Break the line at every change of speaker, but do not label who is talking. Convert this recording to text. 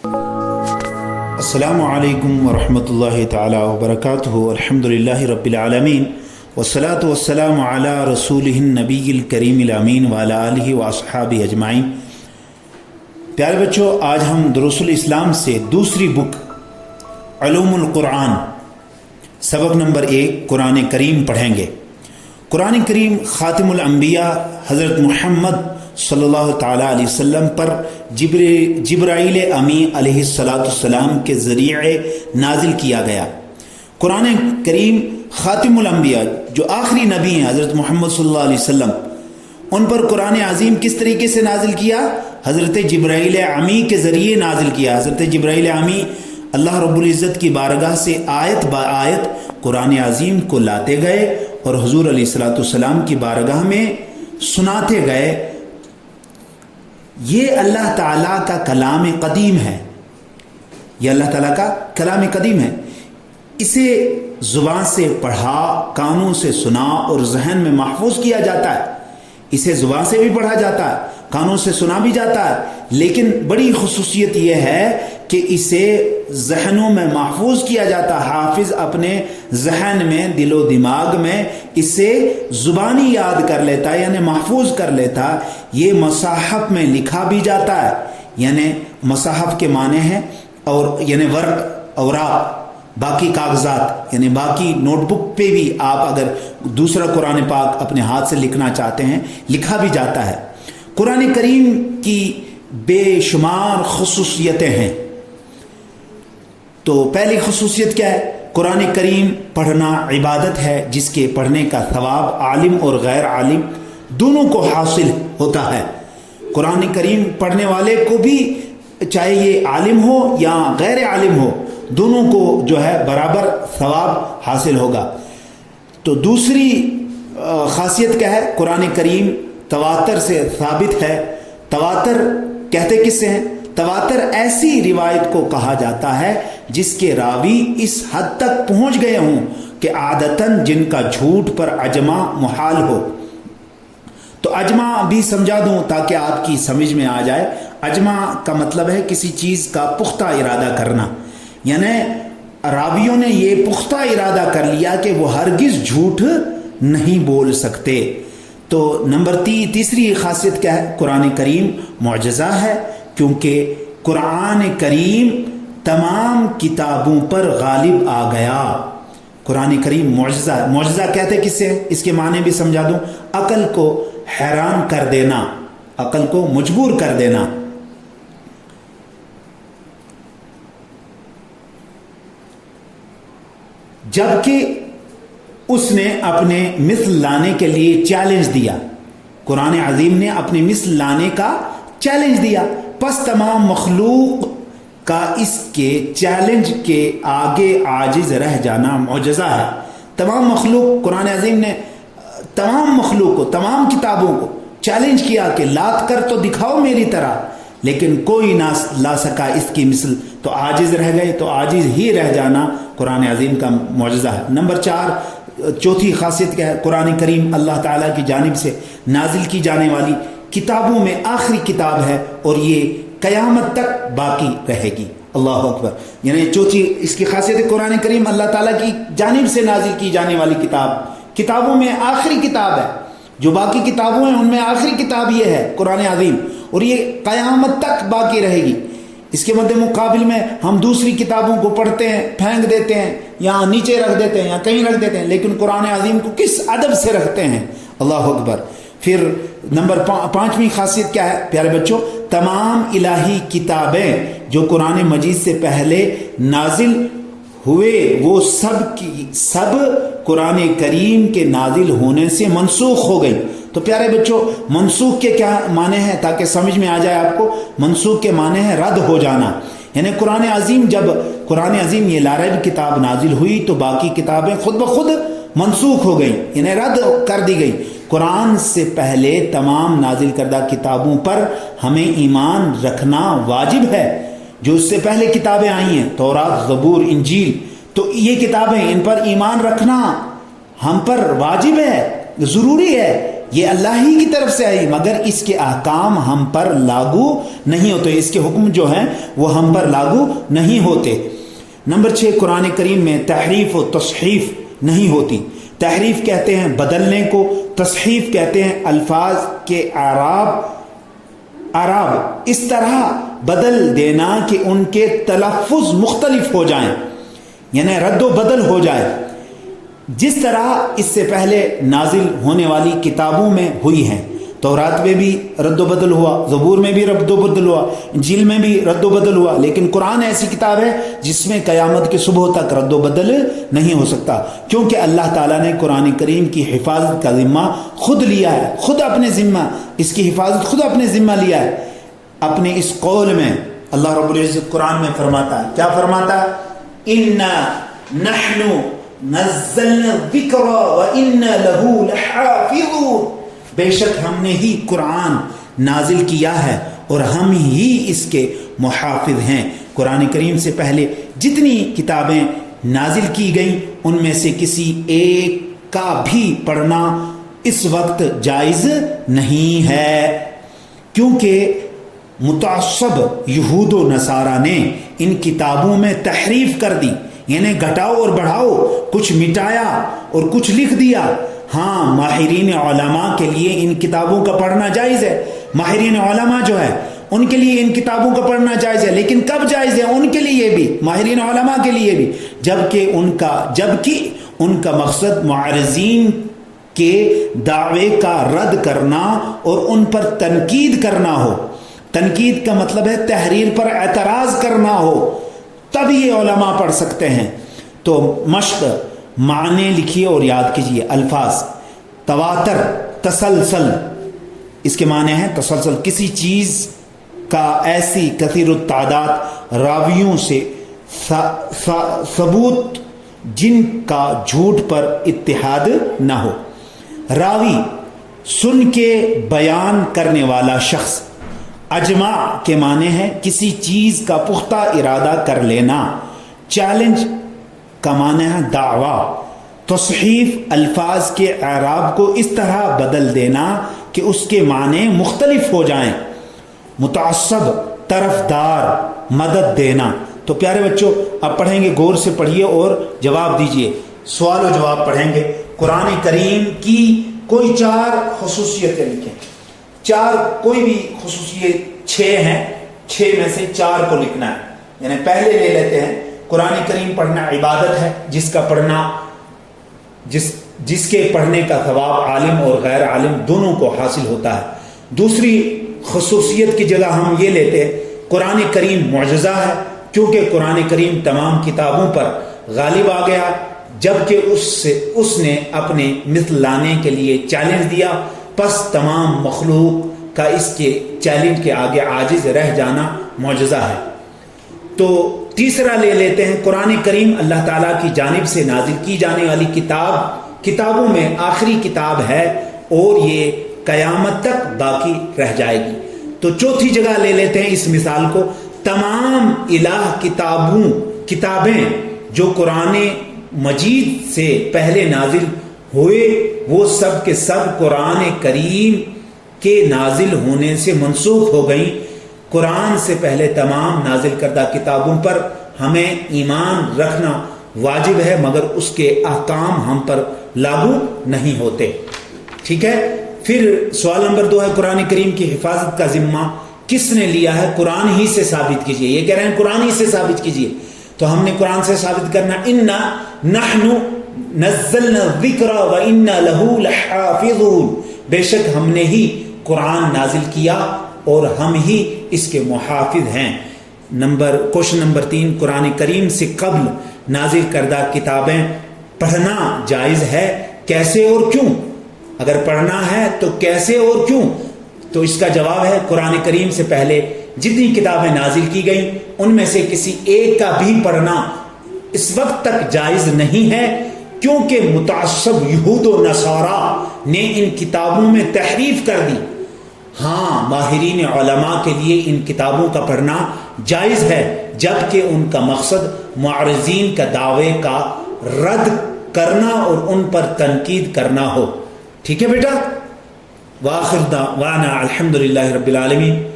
अस्सलामु अलैकुम वरहमतुल्लाहि ताला वबरकातुहु अल्हम्दुलिल्लाहि रब्बिल आलमीन वस्सलातु वस्सलामु अला रसूलिहिन नबिय्यिल करीमिल अमीन व अला आलिहि व अस्हाबिहि अजमाइन। प्यारे बच्चों, आज हम दुरूसुल इस्लाम से दूसरी बुक उलूमुल कुरान सबक नंबर 1 कुरान करीम पढ़ेंगे। कुरान करीम खातिमुल अंबिया हज़रत मुहम्मद सल्लल्लाहु ताला अलैहि वसल्लम पर जिब्राइल अमी अलैहिस्सलाम के ज़रिए नाजिल किया गया। कुरान करीम खातिमुल अंबिया जो आखिरी नबी हैं हज़रत मुहम्मद सल्लल्लाहु अलैहि वसल्लम, उन पर कुरान अज़ीम किस तरीके से नाजिल किया? हज़रत जिब्राइल अमी के ज़रिए नाजिल किया। हज़रत जिब्राइल अमी अल्लाह रब्बुल इज़्ज़त की बारगाह से आयत ब आयत कुरान अज़ीम को लाते गए और हुज़ूर अलैहिस्सलाम की बारगाह में सुनाते गए। ये अल्लाह ताला का कलाम कदीम है, ये अल्लाह ताला का कलाम कदीम है। इसे ज़ुबान से पढ़ा, कानों से सुना और जहन में महफूज किया जाता है। इसे ज़ुबान से भी पढ़ा जाता है, कानों से सुना भी जाता है, लेकिन बड़ी खुसूसियत यह है कि इसे जहनों में महफूज किया जाता है। हाफिज अपने जहन में, दिलो दिमाग में इसे ज़ुबानी याद कर लेता है, यानी महफूज कर लेता है। ये मसाहफ में लिखा भी जाता है, यानी मसाहफ के माने हैं और यानी वर्क, औराक, बाकी कागजात, यानी बाकी नोटबुक पे भी आप अगर दूसरा कुरान पाक अपने हाथ से लिखना चाहते हैं, लिखा भी जाता है। कुरान करीम की बेशुमार खुसूसियतें हैं। तो पहली खुसूसियत क्या है? कुरान करीम पढ़ना इबादत है, जिसके पढ़ने का सवाब आलिम और गैर आलिम दोनों को हासिल होता है। कुरान करीम पढ़ने वाले को भी, चाहे ये आलिम हो या गैर आलिम हो, दोनों को जो है बराबर सवाब हासिल होगा। तो दूसरी खासियत क्या है? कुरान करीम तवातर से साबित है। तवातर कहते किससे हैं? तवातर ऐसी रिवायत को कहा जाता है जिसके रावी इस हद तक पहुंच गए हों कि आदतन जिनका झूठ पर अजमा मुहाल हो। तो अजमा भी समझा दूं ताकि आपकी समझ में आ जाए। अजमा का मतलब है किसी चीज का पुख्ता इरादा करना, यानी रावियों ने ये पुख्ता इरादा कर लिया कि वो हरगिज झूठ नहीं बोल सकते। तो नंबर तीसरी खासियत क्या है? कुरान करीम मुअज्ज़ा है, क्योंकि कुरान करीम तमाम किताबों पर गालिब आ गया। कुरान करीम मुअज्ज़ा, मुअज्ज़ा कहते किससे? इसके माने भी समझा दूं। अकल को हैरान कर देना, अकल को मजबूर कर देना। जबकि उसने अपने मिस्ल लाने के लिए चैलेंज दिया। कुरान अज़ीम ने अपने मिस्ल लाने का चैलेंज दिया, बस तमाम मखलूक का इसके चैलेंज के आगे आजिज रह जाना मुअज्ज़ा है। तमाम मखलूक, कुरान अज़ीम ने तमाम मखलूक को, तमाम किताबों को चैलेंज किया कि लात कर तो दिखाओ मेरी तरह, लेकिन कोई ना ला सका इसकी मिसल। तो आजिज रह गए, तो आजिज ही रह जाना कुरान अज़ीम का मुअज्ज़ा है। नंबर 4, चौथी खासियत क्या है? कुरान करीम अल्लाह ताला की जानिब से नाजिल की जाने वाली किताबों में आखिरी किताब है और ये क़यामत तक बाकी रहेगी। अल्लाह अकबर। यानी चौथी इसकी खासियत है, कुरान करीम अल्लाह ताला की जानिब से नाजिल की जाने वाली किताब, किताबों में आखिरी किताब है। जो बाकी किताबों हैं उनमें आखिरी किताब ये है कुरान अज़ीम, और ये क़यामत तक बाकी रहेगी। इसके मद्दे मुकाबिल में हम दूसरी किताबों को पढ़ते हैं, फेंक देते हैं, या नीचे रख देते हैं, या कहीं रख देते हैं, लेकिन कुरान अज़ीम को किस अदब से रखते हैं। अल्लाह अकबर। फिर नंबर 5वीं खासियत क्या है प्यारे बच्चों? तमाम इलाही किताबें जो कुरान मजीद से पहले नाजिल हुए वो सब की सब कुरान करीम के नाजिल होने से मनसूख हो गई। तो प्यारे बच्चों, मनसूख के क्या माने हैं ताकि समझ में आ जाए आपको? मनसूख के माने हैं रद्द हो जाना। यानी कुरान अज़ीम, जब कुरान अज़ीम ये लारैब किताब नाजिल हुई तो बाकी किताबें खुद ब खुद मनसूख हो गई, यानी रद्द कर दी गई। कुरान से पहले तमाम नाजिल करदा किताबों पर हमें ईमान रखना वाजिब है। जो उससे पहले किताबें आई हैं, तौरात, ज़बूर, इंजील, तो ये किताबें, इन पर ईमान रखना हम पर वाजिब है, ज़रूरी है। یہ اللہ ہی کی طرف سے آئی، مگر اس کے احکام ہم پر لاگو نہیں ہوتے، اس کے حکم جو ہیں وہ ہم پر لاگو نہیں ہوتے۔ نمبر 6، قرآن کریم میں تحریف و تصحیف نہیں ہوتی۔ تحریف کہتے ہیں بدلنے کو، تصحیف کہتے ہیں الفاظ کے اعراب اس طرح بدل دینا کہ ان کے تلفظ مختلف ہو جائیں، یعنی رد و بدل ہو جائے، جس طرح اس سے پہلے نازل ہونے والی کتابوں میں ہوئی ہیں۔ تورات میں بھی رد و بدل ہوا، زبور میں بھی رد و بدل ہوا، انجیل میں بھی رد و بدل ہوا، لیکن قرآن ایسی کتاب ہے جس میں قیامت کے صبح تک رد و بدل نہیں ہو سکتا، کیونکہ اللہ تعالیٰ نے قرآن کریم کی حفاظت کا ذمہ خود لیا ہے، خود اپنے ذمہ اس کی حفاظت خود اپنے ذمہ لیا ہے۔ اپنے اس قول میں اللہ رب العزت قرآن میں فرماتا ہے، کیا فرماتا ہے؟ اِنَّا نَحْنُ نَزَّلْنَا الذِّكْرَ وَإِنَّا لَهُ لَحَافِظُونَ، بے شک ہم نے ہی قرآن نازل کیا ہے اور ہم ہی اس کے محافظ ہیں۔ قرآن کریم سے پہلے جتنی کتابیں نازل کی گئیں ان میں سے کسی ایک کا بھی پڑھنا اس وقت جائز نہیں ہے، کیونکہ متعصب یہود و نصارہ نے ان کتابوں میں تحریف کر دی، یعنی گھٹاؤ اور بڑھاؤ، کچھ مٹایا اور کچھ لکھ دیا۔ ہاں، ماہرین علماء کے لیے ان کتابوں کا پڑھنا جائز ہے، ماہرین علماء جو ہے ان کے لیے ان کتابوں کا پڑھنا جائز ہے، لیکن کب جائز ہے؟ ان کے لیے بھی، ماہرین علماء کے لیے بھی، جبکہ ان کا مقصد معارضین کے دعوے کا رد کرنا اور ان پر تنقید کرنا ہو۔ تنقید کا مطلب ہے تحریر پر اعتراض کرنا ہو، تب یہ علماء پڑھ سکتے ہیں۔ تو مشق، معنی لکھیے اور یاد کیجیے۔ الفاظ تواتر، تسلسل، اس کے معنی ہیں تسلسل، کسی چیز کا ایسی کثیر التعداد راویوں سے ثبوت جن کا جھوٹ پر اتحاد نہ ہو۔ راوی، سن کے بیان کرنے والا شخص۔ اجماع کے معنی ہے کسی چیز کا پختہ ارادہ کر لینا۔ چیلنج کا معنی ہے دعویٰ۔ تصحیف، الفاظ کے اعراب کو اس طرح بدل دینا کہ اس کے معنی مختلف ہو جائیں۔ متعصب، طرفدار، مدد دینا۔ تو پیارے بچوں، اب پڑھیں گے، غور سے پڑھیے اور جواب دیجئے، سوال و جواب پڑھیں گے۔ قرآن کریم کی کوئی 4 خصوصیتیں لکھیں، 4 کوئی بھی خصوصیت، 6 ہیں، 6 میں سے 4 کو لکھنا ہے۔ یعنی پہلے لے لیتے ہیں، قرآن کریم پڑھنا عبادت ہے، جس کے پڑھنے کا ثواب عالم اور غیر عالم دونوں کو حاصل ہوتا ہے۔ دوسری خصوصیت کی جگہ ہم یہ لیتے ہیں، قرآن کریم معجزہ ہے، کیونکہ قرآن کریم تمام کتابوں پر غالب آ گیا، جبکہ اس نے اپنے مثل لانے کے لیے چیلنج دیا، پس تمام مخلوق کا اس کے چیلنج کے آگے عاجز رہ جانا معجزہ ہے۔ تو تیسرا لے لیتے ہیں، قرآن کریم اللہ تعالیٰ کی جانب سے نازل کی جانے والی کتابوں میں آخری کتاب ہے اور یہ قیامت تک باقی رہ جائے گی۔ تو چوتھی جگہ لے لیتے ہیں اس مثال کو، تمام الہ کتابیں جو قرآن مجید سے پہلے نازل ہوئے وہ سب کے سب قرآن کریم کے نازل ہونے سے منسوخ ہو گئیں۔ قرآن سے پہلے تمام نازل کردہ کتابوں پر ہمیں ایمان رکھنا واجب ہے، مگر اس کے احکام ہم پر لاگو نہیں ہوتے۔ ٹھیک ہے، پھر سوال نمبر 2 ہے، قرآن کریم کی حفاظت کا ذمہ کس نے لیا ہے؟ قرآن ہی سے ثابت کیجئے۔ یہ کہہ رہے ہیں قرآن ہی سے ثابت کیجئے، تو ہم نے قرآن سے ثابت کرنا، اِنَّا نَحْنُ نَزَّلْنَا الذِّكْرَ وَإِنَّا لَهُ لَحَافِظُونَ، بے شک ہم نے ہی قرآن نازل کیا اور ہم ہی اس کے محافظ ہیں۔ کوشچن نمبر 3، قرآن کریم سے قبل نازل کردہ کتابیں پڑھنا جائز ہے، کیسے اور کیوں؟ اگر پڑھنا ہے تو کیسے اور کیوں؟ تو اس کا جواب ہے، قرآن کریم سے پہلے جتنی کتابیں نازل کی گئیں ان میں سے کسی ایک کا بھی پڑھنا اس وقت تک جائز نہیں ہے، کیونکہ متعصب یہود و نصارہ نے ان کتابوں میں تحریف کر دی۔ ہاں، ماہرین علماء کے لیے ان کتابوں کا پڑھنا جائز ہے، جبکہ ان کا مقصد معارضین کا دعوے کا رد کرنا اور ان پر تنقید کرنا ہو۔ ٹھیک ہے بیٹا؟ وآخر دعوانا الحمد للہ رب العالمین.